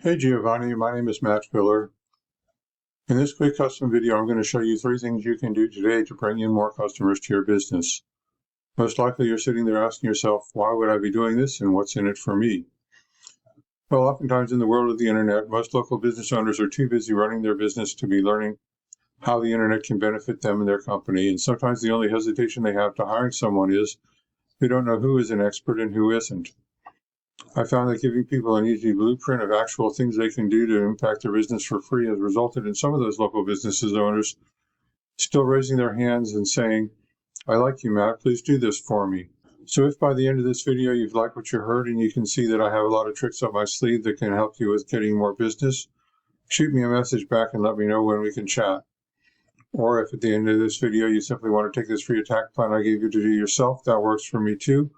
Hey Giovanni, my name is Matt Filler. In this quick custom video, I'm going to show you 3 things you can do today to bring in more customers to your business. Most likely you're sitting there asking yourself, why would I be doing this and what's in it for me? Well, oftentimes in the world of the internet, most local business owners are too busy running their business to be learning how the internet can benefit them and their company. And sometimes the only hesitation they have to hiring someone is they don't know who is an expert and who isn't. I found that giving people an easy blueprint of actual things they can do to impact their business for free has resulted in some of those local businesses owners still raising their hands and saying, I like you, Matt, please do this for me. So if by the end of this video you've liked what you heard and you can see that I have a lot of tricks up my sleeve that can help you with getting more business, shoot me a message back and let me know when we can chat. Or if at the end of this video you simply want to take this free attack plan I gave you to do yourself, that works for me too.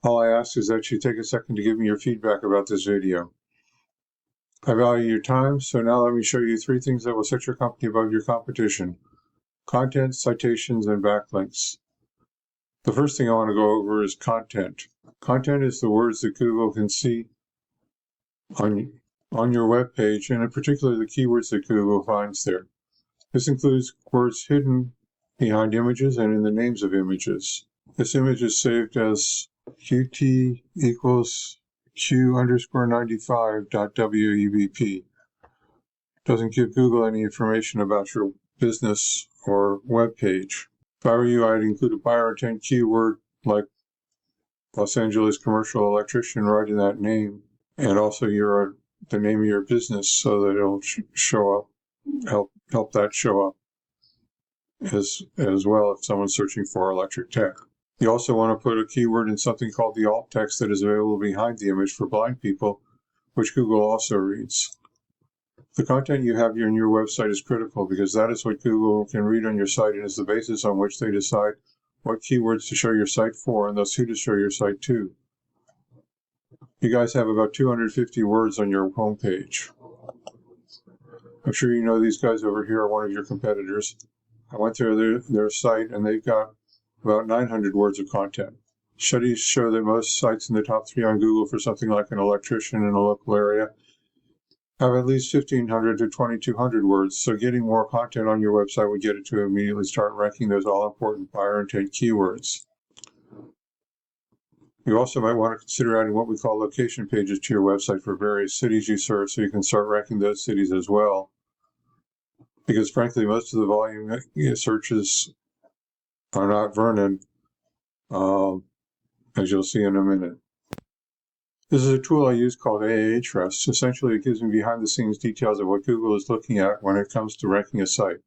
All I ask is that you take a second to give me your feedback about this video. I value your time, so now let me show you 3 things that will set your company above your competition: content, citations, and backlinks. The first thing I want to go over is content. Content is the words that Google can see on your web page, and in particular the keywords that Google finds there. This includes words hidden behind images and in the names of images. This image is saved as QT equals Q_95.webp. Doesn't give Google any information about your business or web page. If I were you, I'd include a buyer intent keyword like Los Angeles commercial electrician right in that name, and also the name of your business so that it'll show up, help that show up as well if someone's searching for electric tech. You also want to put a keyword in something called the alt text that is available behind the image for blind people, which Google also reads. The content you have on your website is critical because that is what Google can read on your site and is the basis on which they decide what keywords to show your site for and thus who to show your site to. You guys have about 250 words on your homepage. I'm sure you know these guys over here are one of your competitors. I went through their site and they've got about 900 words of content. Studies show that most sites in the top 3 on Google for something like an electrician in a local area have at least 1,500 to 2,200 words, so getting more content on your website would get it to immediately start ranking those all-important buyer intent keywords. You also might want to consider adding what we call location pages to your website for various cities you serve so you can start ranking those cities as well. Because frankly, most of the volume searches are not Vernon, as you'll see in a minute. This is a tool I use called Ahrefs. Essentially, it gives me behind-the-scenes details of what Google is looking at when it comes to ranking a site.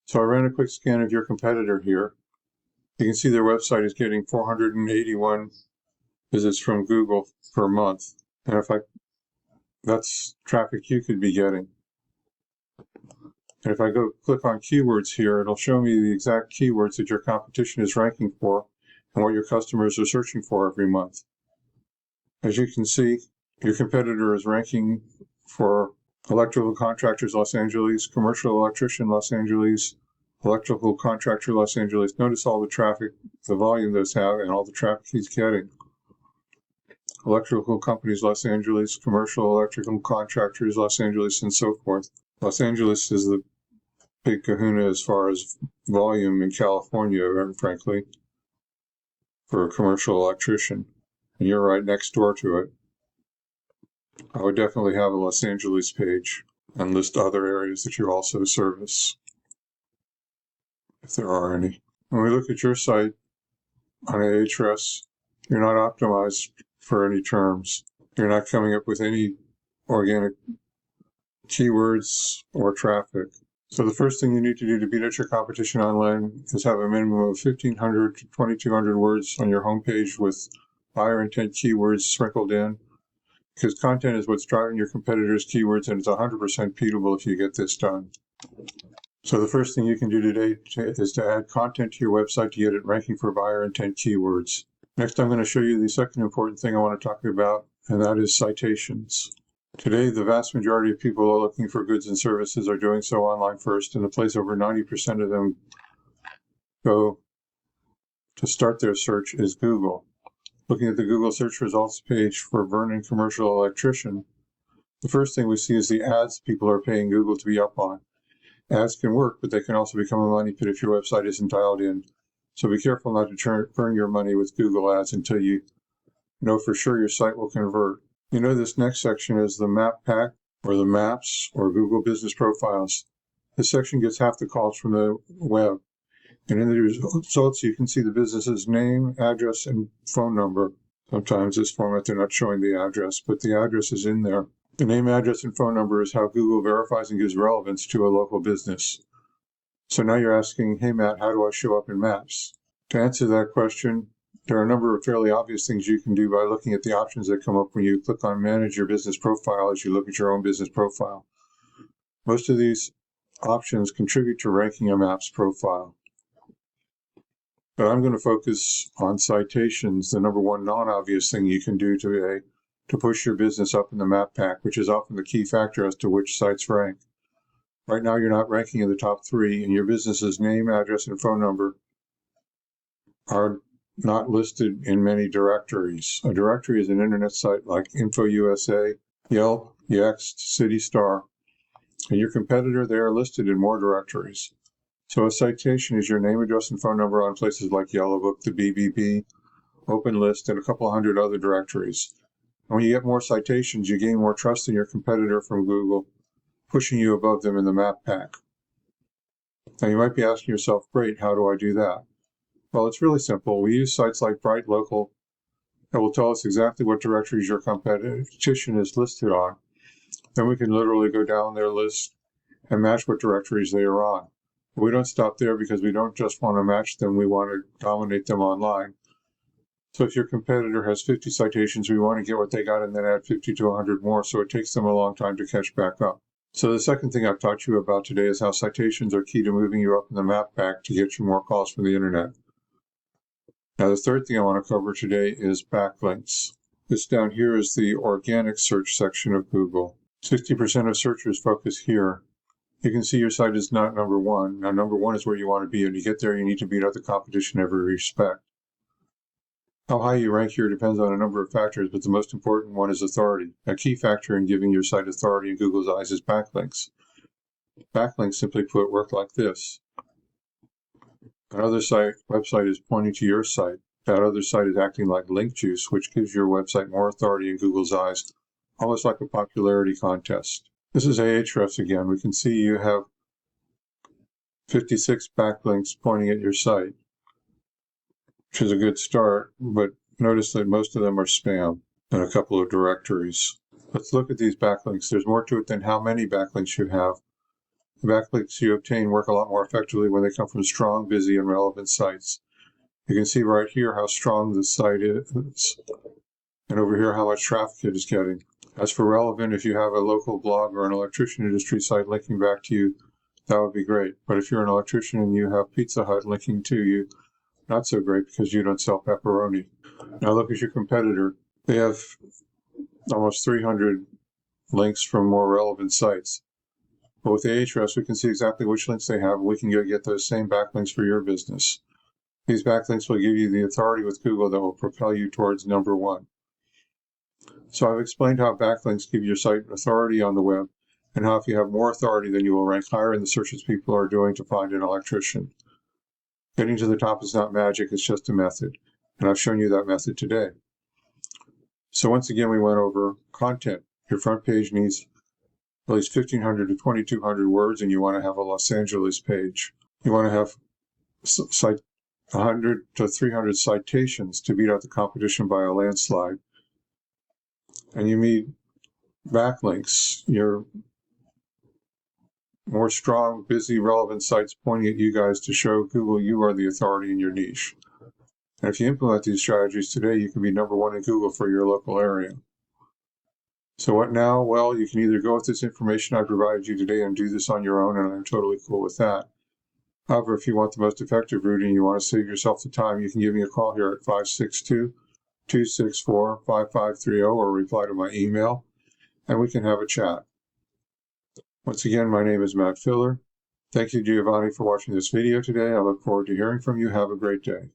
So I ran a quick scan of your competitor here. You can see their website is getting 481 visits from Google per month. And that's traffic you could be getting. And if I go click on keywords here, it'll show me the exact keywords that your competition is ranking for and what your customers are searching for every month. As you can see, your competitor is ranking for electrical contractors Los Angeles, commercial electrician Los Angeles, electrical contractor Los Angeles. Notice all the traffic, the volume those have, and all the traffic he's getting. Electrical companies Los Angeles, commercial electrical contractors Los Angeles, and so forth. Los Angeles is the big kahuna as far as volume in California, frankly, for a commercial electrician. And you're right next door to it. I would definitely have a Los Angeles page and list other areas that you also service, if there are any. When we look at your site on Ahrefs, you're not optimized for any terms. You're not coming up with any organic keywords or traffic. So the first thing you need to do to beat out your competition online is have a minimum of 1,500 to 2,200 words on your homepage with buyer intent keywords sprinkled in, because content is what's driving your competitors' keywords, and it's 100% repeatable if you get this done. So the first thing you can do today is to add content to your website to get it ranking for buyer intent keywords. Next, I'm going to show you the second important thing I want to talk about, and that is citations. Today, the vast majority of people who are looking for goods and services are doing so online first, and the place over 90% of them go to start their search is Google. Looking at the Google search results page for Vernon Commercial Electrician, The first thing we see is the ads people are paying Google to be up on. Ads can work, but they can also become a money pit if your website isn't dialed in. So be careful not to burn your money with Google ads until you know for sure your site will convert. You know, this next section is the map pack, or the maps, or Google Business Profiles. This section gets half the calls from the web. And in the results, you can see the business's name, address, and phone number. Sometimes this format, they're not showing the address, but the address is in there. The name, address, and phone number is how Google verifies and gives relevance to a local business. So now you're asking, hey Matt, how do I show up in Maps? To answer that question, there are a number of fairly obvious things you can do by looking at the options that come up when you click on Manage Your Business Profile as you look at your own business profile. Most of these options contribute to ranking a Maps profile. But I'm going to focus on citations, the number one non-obvious thing you can do today to push your business up in the map pack, which is often the key factor as to which sites rank. Right now, you're not ranking in the top 3, and your business's name, address, and phone number are not listed in many directories. A directory is an internet site like InfoUSA, Yelp, Yext, CityStar, and your competitor, they are listed in more directories. So a citation is your name, address, and phone number on places like Yellowbook, the BBB, OpenList, and a couple hundred other directories. And when you get more citations, you gain more trust in your competitor from Google, pushing you above them in the map pack. Now you might be asking yourself, great, how do I do that? Well, it's really simple. We use sites like BrightLocal that will tell us exactly what directories your competition is listed on. Then we can literally go down their list and match what directories they are on. We don't stop there because we don't just want to match them, we want to dominate them online. So if your competitor has 50 citations, we want to get what they got and then add 50 to 100 more, so it takes them a long time to catch back up. So the second thing I've taught you about today is how citations are key to moving you up in the map pack to get you more calls from the internet. Now the third thing I want to cover today is backlinks. This down here is the organic search section of Google. 60% of searchers focus here. You can see your site is not number 1. Now number 1 is where you want to be, and to get there you need to beat out the competition in every respect. How high you rank here depends on a number of factors, but the most important one is authority. A key factor in giving your site authority in Google's eyes is backlinks. Backlinks, simply put, work like this. Another website is pointing to your site. That other site is acting like link juice, which gives your website more authority in Google's eyes, almost like a popularity contest. This is Ahrefs again. We can see you have 56 backlinks pointing at your site, which is a good start, but notice that most of them are spam and a couple of directories. Let's look at these backlinks. There's more to it than how many backlinks you have. The backlinks you obtain work a lot more effectively when they come from strong, busy, and relevant sites. You can see right here how strong the site is, and over here how much traffic it is getting. As for relevant, if you have a local blog or an electrician industry site linking back to you, that would be great. But if you're an electrician and you have Pizza Hut linking to you, not so great because you don't sell pepperoni. Now look at your competitor. They have almost 300 links from more relevant sites. But with Ahrefs, we can see exactly which links they have, and we can get those same backlinks for your business. These backlinks will give you the authority with Google that will propel you towards number 1. So I've explained how backlinks give your site authority on the web, and how if you have more authority, then you will rank higher in the searches people are doing to find an electrician. Getting to the top is not magic, it's just a method, and I've shown you that method today. So once again, we went over content. Your front page needs at least 1,500 to 2,200 words, and you want to have a Los Angeles page. You want to have 100 to 300 citations to beat out the competition by a landslide. And you need backlinks. Your more strong, busy, relevant sites pointing at you guys to show Google you are the authority in your niche. And if you implement these strategies today, you can be number 1 in Google for your local area. So what now? Well, you can either go with this information I provided you today and do this on your own, and I'm totally cool with that. However, if you want the most effective route and you want to save yourself the time, you can give me a call here at 562-264-5530 or reply to my email, and we can have a chat. Once again, my name is Matt Filler. Thank you, Giovanni, for watching this video today. I look forward to hearing from you. Have a great day.